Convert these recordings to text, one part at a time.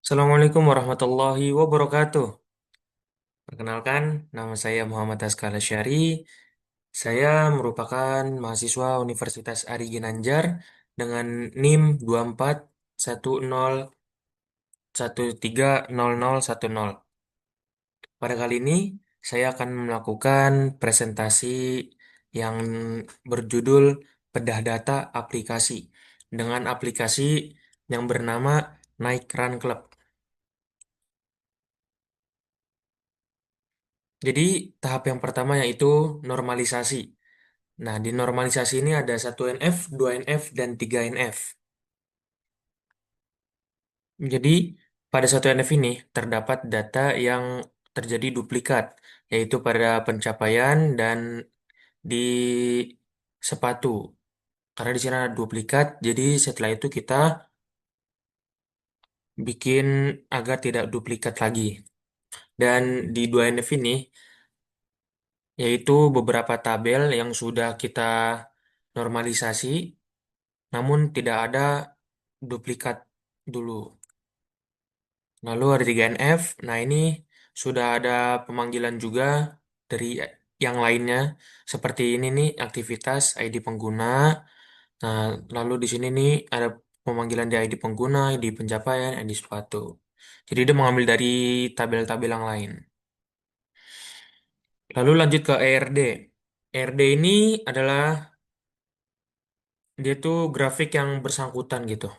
Assalamualaikum warahmatullahi wabarakatuh. Perkenalkan, nama saya Muhammad Askal Syari. Saya merupakan mahasiswa Universitas Ari Ginanjar dengan NIM 2410130010. Pada kali ini, saya akan melakukan presentasi yang berjudul Bedah Data Aplikasi dengan aplikasi yang bernama Nike Run Club. Jadi, tahap yang pertama yaitu normalisasi. Nah, di normalisasi ini ada 1NF, 2NF, dan 3NF. Jadi, pada 1NF ini terdapat data yang terjadi duplikat, yaitu pada pencapaian dan di sepatu. Karena di sini ada duplikat, jadi setelah itu kita bikin agar tidak duplikat lagi. Dan di 2NF ini, yaitu beberapa tabel yang sudah kita normalisasi, namun tidak ada duplikat dulu. Lalu ada 3NF. Nah, ini sudah ada pemanggilan juga dari yang lainnya. Seperti ini nih, aktivitas ID pengguna. Nah, lalu di sini nih ada pemanggilan di ID pengguna, ID pencapaian, ID sepatu. Jadi dia mengambil dari tabel-tabel yang lain. Lalu lanjut ke ERD. ERD ini adalah dia tuh grafik yang bersangkutan gitu.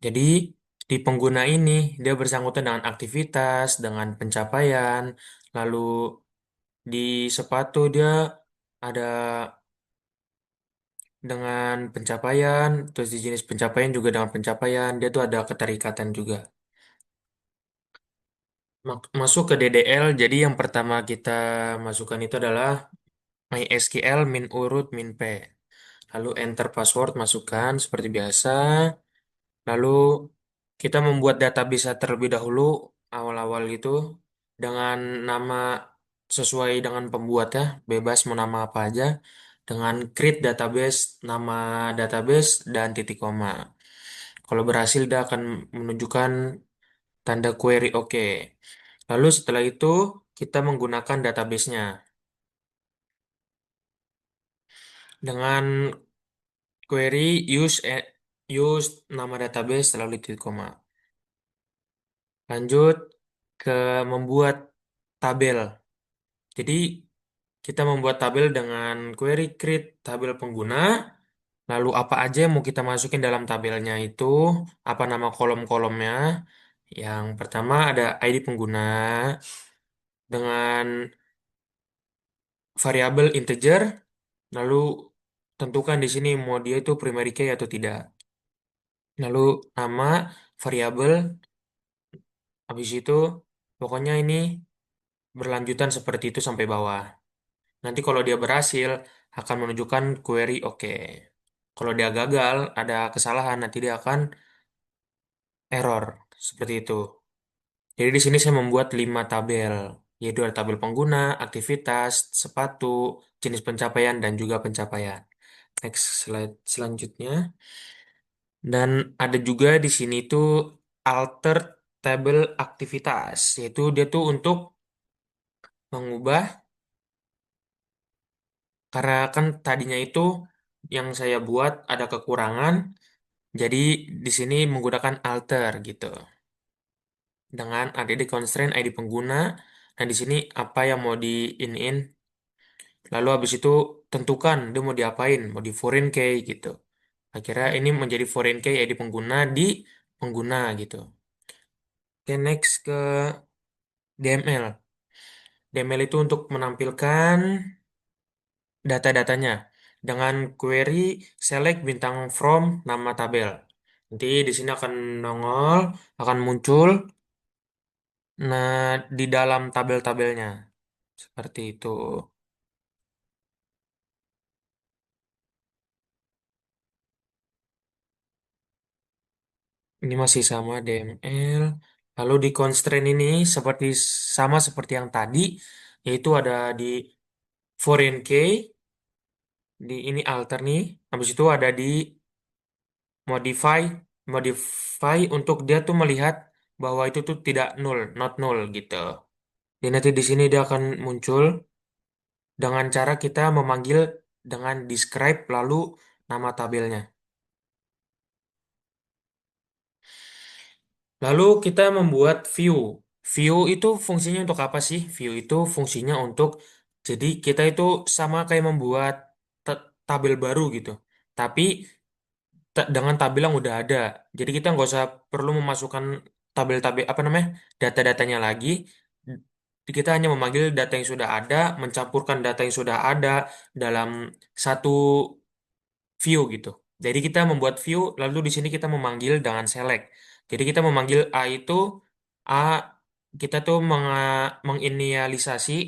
Jadi di pengguna ini dia bersangkutan dengan aktivitas, dengan pencapaian, lalu di sepatu dia ada dengan pencapaian, terus di jenis pencapaian juga dengan pencapaian, dia tuh ada keterikatan juga. Masuk ke DDL, jadi yang pertama kita masukkan itu adalah MySQL min urut min p. Lalu enter password masukkan seperti biasa. Lalu kita membuat database terlebih dahulu awal-awal gitu dengan nama sesuai dengan pembuatnya, bebas mau nama apa aja dengan create database, nama database dan titik koma. Kalau berhasil dia akan menunjukkan tanda query oke. Lalu setelah itu kita menggunakan database-nya dengan query use nama database lalu titik koma. Lanjut ke membuat tabel. Jadi kita membuat tabel dengan query create tabel pengguna, lalu apa aja yang mau kita masukin dalam tabelnya itu, apa nama kolom-kolomnya. Yang pertama ada ID pengguna dengan variabel integer, lalu tentukan di sini mau dia itu primary key atau tidak. Lalu nama variabel, habis itu pokoknya ini berlanjutan seperti itu sampai bawah. Nanti kalau dia berhasil, akan menunjukkan query oke. Kalau dia gagal, ada kesalahan, nanti dia akan error. Seperti itu. Jadi di sini saya membuat 5 tabel, yaitu ada tabel pengguna, aktivitas, sepatu, jenis pencapaian, dan juga pencapaian. Next slide selanjutnya. Dan ada juga di sini tuh alter table aktivitas, yaitu dia tuh untuk mengubah, karena kan tadinya itu yang saya buat ada kekurangan. Jadi di sini menggunakan alter gitu dengan add constraint ID pengguna. Nah di sini apa yang mau di in. Lalu habis itu tentukan dia mau diapain, mau di foreign key gitu. Akhirnya ini menjadi foreign key ID pengguna di pengguna gitu. Oke, next ke DML. DML itu untuk menampilkan data-datanya dengan query select bintang from nama tabel. Nanti di sini akan nongol, akan muncul. Nah, di dalam tabel-tabelnya seperti itu. Ini masih sama DML. Lalu di constraint ini seperti sama seperti yang tadi, yaitu ada di foreign key, di ini alter nih. Habis itu ada di modify, modify untuk dia tuh melihat bahwa itu tuh tidak null, not null gitu. Dan nanti di sini dia akan muncul dengan cara kita memanggil dengan describe lalu nama tabelnya. Lalu kita membuat view. View itu fungsinya untuk apa sih? View itu fungsinya untuk jadi kita itu sama kayak membuat tabel baru gitu. Tapi dengan tabel yang udah ada. Jadi kita nggak usah perlu memasukkan tabel-tabel apa namanya data-datanya lagi. Kita hanya memanggil data yang sudah ada, mencampurkan data yang sudah ada dalam satu view gitu. Jadi kita membuat view, lalu di sini kita memanggil dengan select. Jadi kita memanggil A itu A kita tuh menginisialisasi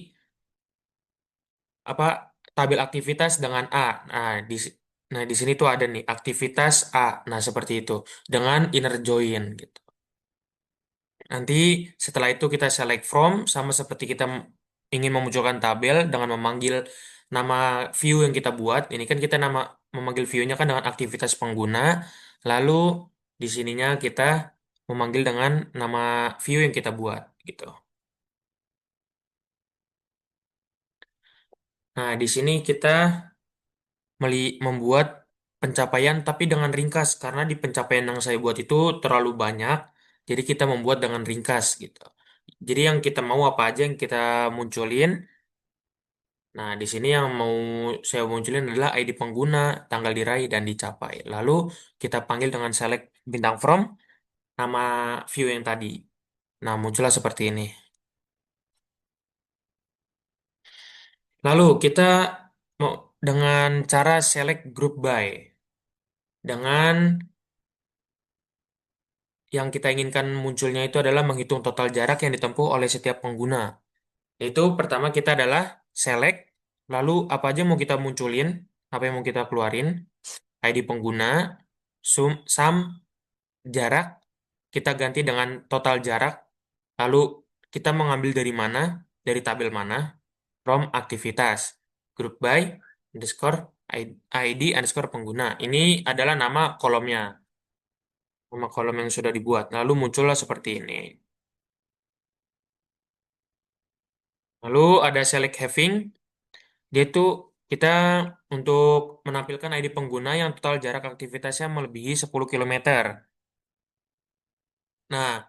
apa tabel aktivitas dengan A. Nah, di sini tuh ada nih aktivitas A. Nah, seperti itu dengan inner join gitu. Nanti setelah itu kita select from sama seperti kita ingin memunculkan tabel dengan memanggil nama view yang kita buat. Ini kan kita nama memanggil view-nya kan dengan aktivitas pengguna. Lalu di sininya kita memanggil dengan nama view yang kita buat gitu. Nah, di sini kita membuat pencapaian tapi dengan ringkas karena di pencapaian yang saya buat itu terlalu banyak, jadi kita membuat dengan ringkas gitu. Jadi yang kita mau apa aja yang kita munculin. Nah, di sini yang mau saya munculin adalah ID pengguna, tanggal diraih dan dicapai. Lalu kita panggil dengan select bintang from nama view yang tadi. Nah, muncullah seperti ini. Lalu kita mau dengan cara select group by dengan yang kita inginkan munculnya itu adalah menghitung total jarak yang ditempuh oleh setiap pengguna. Yaitu pertama kita adalah select, lalu apa aja mau kita munculin, apa yang mau kita keluarin, ID pengguna, sum jarak, kita ganti dengan total jarak, lalu kita mengambil dari mana, dari tabel mana, from aktivitas, group by, underscore, ID, underscore pengguna. Ini adalah nama kolom yang sudah dibuat. Lalu muncullah seperti ini. Lalu ada select having, dia itu kita untuk menampilkan ID pengguna yang total jarak aktivitasnya melebihi 10 kilometer. Nah,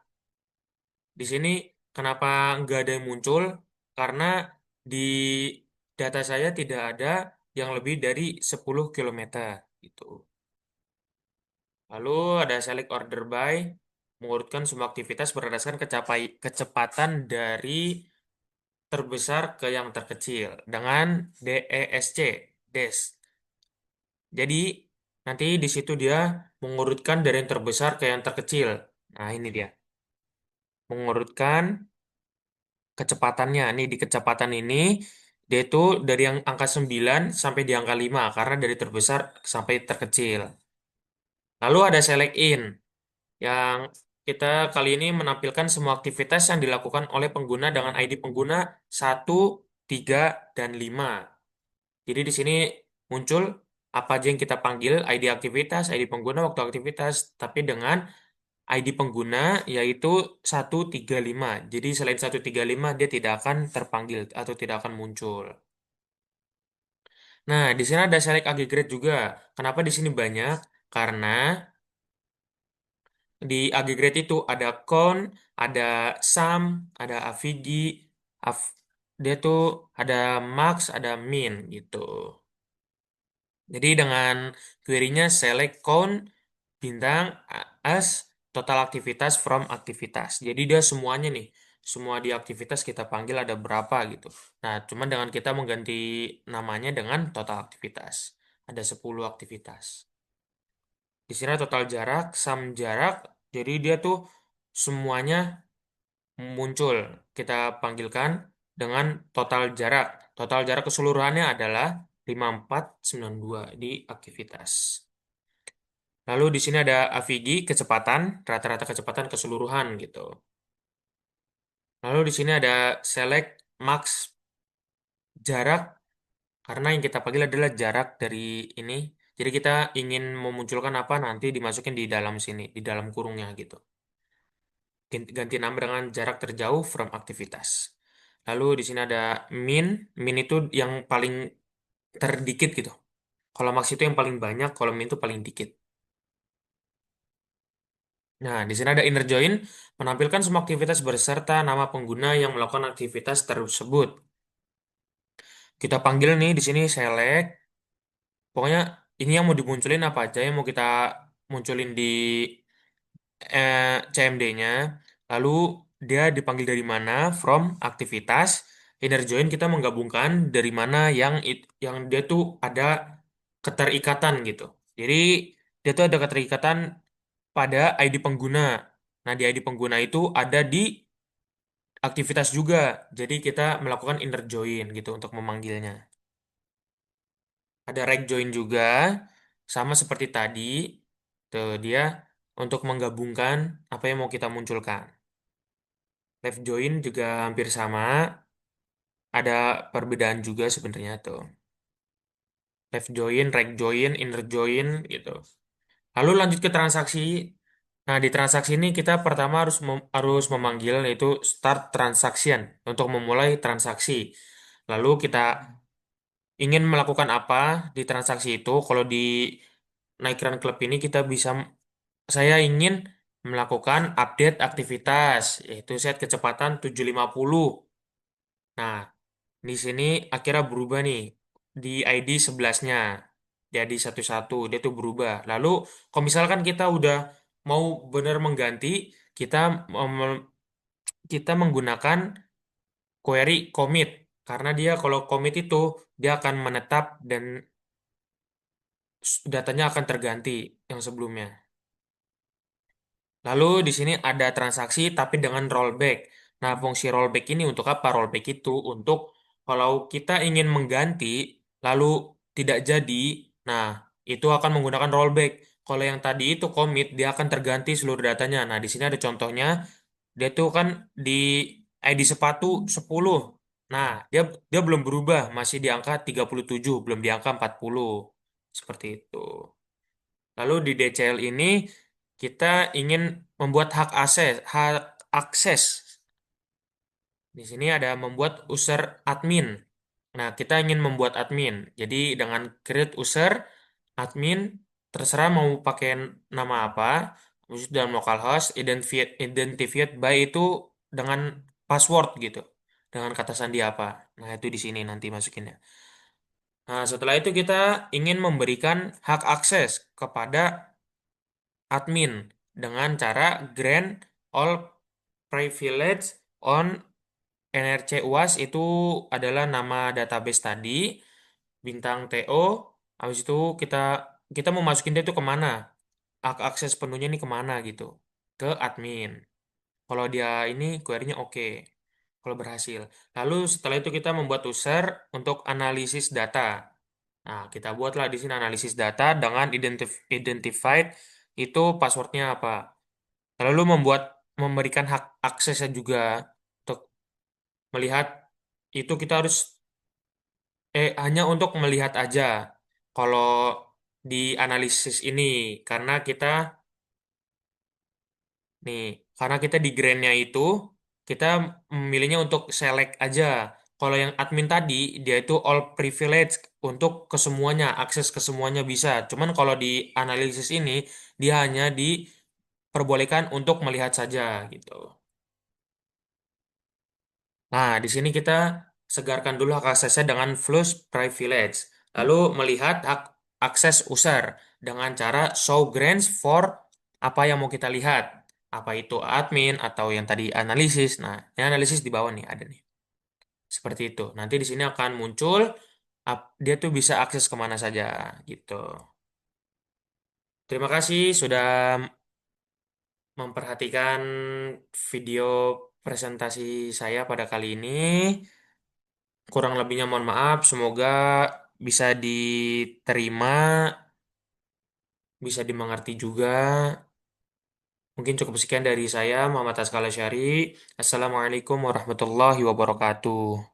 di sini kenapa nggak ada yang muncul? Karena di data saya tidak ada yang lebih dari 10 kilometer gitu. Lalu ada select order by, mengurutkan semua aktivitas berdasarkan kecepatan dari terbesar ke yang terkecil dengan DESC, DES. Jadi nanti di situ dia mengurutkan dari yang terbesar ke yang terkecil. Nah, ini dia. Mengurutkan kecepatannya. Nih di kecepatan ini dia itu dari yang angka 9 sampai di angka 5 karena dari terbesar sampai terkecil. Lalu ada select in yang kita kali ini menampilkan semua aktivitas yang dilakukan oleh pengguna dengan ID pengguna 1, 3, dan 5. Jadi di sini muncul apa aja yang kita panggil, ID aktivitas, ID pengguna, waktu aktivitas, tapi dengan ID pengguna yaitu 135. Jadi selain 135 dia tidak akan terpanggil atau tidak akan muncul. Nah, di sini ada select aggregate juga. Kenapa di sini banyak? Karena di aggregate itu ada count, ada sum, ada avg, av- dia tuh ada max, ada min gitu. Jadi dengan query-nya select count bintang as total aktivitas from aktivitas. Jadi dia semuanya nih, semua di aktivitas kita panggil ada berapa gitu. Nah, cuman dengan kita mengganti namanya dengan total aktivitas. Ada 10 aktivitas. Di sini total jarak, sum jarak. Jadi dia tuh semuanya muncul. Kita panggilkan dengan total jarak. Total jarak keseluruhannya adalah 5492 di aktivitas. Lalu di sini ada AVG, kecepatan, rata-rata kecepatan keseluruhan gitu. Lalu di sini ada select max jarak, karena yang kita panggil adalah jarak dari ini. Jadi kita ingin memunculkan apa nanti dimasukin di dalam sini, di dalam kurungnya gitu. ganti nama dengan jarak terjauh from aktivitas. Lalu di sini ada min, min itu yang paling terdikit gitu. Kalau max itu yang paling banyak, kalau min itu paling dikit. Nah, di sini ada inner join, menampilkan semua aktivitas berserta nama pengguna yang melakukan aktivitas tersebut. Kita panggil nih di sini select. Pokoknya ini yang mau dimunculin apa aja yang mau kita munculin di CMD-nya. Lalu dia dipanggil dari mana? From aktivitas. Inner join kita menggabungkan dari mana yang dia tuh ada keterikatan gitu. Jadi dia tuh ada keterikatan pada ID pengguna. Nah, di ID pengguna itu ada di aktivitas juga. Jadi kita melakukan inner join gitu untuk memanggilnya. Ada reg join juga, sama seperti tadi. Tuh, dia untuk menggabungkan apa yang mau kita munculkan. Left join juga hampir sama. Ada perbedaan juga sebenarnya tuh. Left join, reg join, inner join gitu. Lalu lanjut ke transaksi. Nah, di transaksi ini kita pertama harus memanggil yaitu start transaction untuk memulai transaksi. Lalu kita ingin melakukan apa di transaksi itu? Kalau di Naikran Club ini saya ingin melakukan update aktivitas, yaitu set kecepatan 750. Nah, di sini akhirnya berubah nih di ID 11-nya. Jadi 11 dia tuh berubah. Lalu kalau misalkan kita udah mau benar mengganti, kita kita menggunakan query commit karena dia kalau commit itu dia akan menetap dan datanya akan terganti yang sebelumnya. Lalu di sini ada transaksi tapi dengan rollback. Nah, fungsi rollback ini untuk apa? Rollback itu untuk kalau kita ingin mengganti lalu tidak jadi, nah itu akan menggunakan rollback. Kalau yang tadi itu commit, dia akan terganti seluruh datanya. Nah, di sini ada contohnya, dia tuh kan di ID sepatu 10. Nah, dia dia belum berubah, masih di angka 37, belum di angka 40. Seperti itu. Lalu di DCL ini kita ingin membuat hak akses. Di sini ada membuat user admin. Nah, kita ingin membuat admin. Jadi dengan create user admin terserah mau pakai nama apa. Khusus dalam localhost identified by itu dengan password gitu. Dengan kata sandi apa. Nah, itu di sini nanti masukinnya. Nah, setelah itu kita ingin memberikan hak akses kepada admin dengan cara grant all privilege on NRC UAS itu adalah nama database tadi, bintang TO, habis itu kita kita mau masukin dia itu kemana? Hak akses penuhnya ini kemana gitu? Ke admin. Kalau dia ini query-nya oke. Kalau berhasil. Lalu setelah itu kita membuat user untuk analisis data. Nah, kita buatlah di sini analisis data dengan identified itu passwordnya apa. Lalu memberikan hak aksesnya juga untuk melihat itu kita harus hanya untuk melihat aja kalau di analisis ini karena kita nih karena kita di grandnya itu kita memilihnya untuk select aja. Kalau yang admin tadi dia itu all privilege untuk kesemuanya akses ke semuanya bisa. Cuman kalau di analisis ini dia hanya diperbolehkan untuk melihat saja gitu. Nah, di sini kita segarkan dulu hak aksesnya dengan flush privilege. Lalu melihat hak akses user dengan cara show grants for apa yang mau kita lihat. Apa itu admin atau yang tadi analisis. Nah, ini analisis di bawah nih ada nih. Seperti itu. Nanti di sini akan muncul dia tuh bisa akses kemana saja gitu. Terima kasih sudah memperhatikan video presentasi saya pada kali ini. Kurang lebihnya mohon maaf, semoga bisa diterima, bisa dimengerti juga. Mungkin cukup sekian dari saya, Muhammad Askala Syari. Assalamualaikum warahmatullahi wabarakatuh.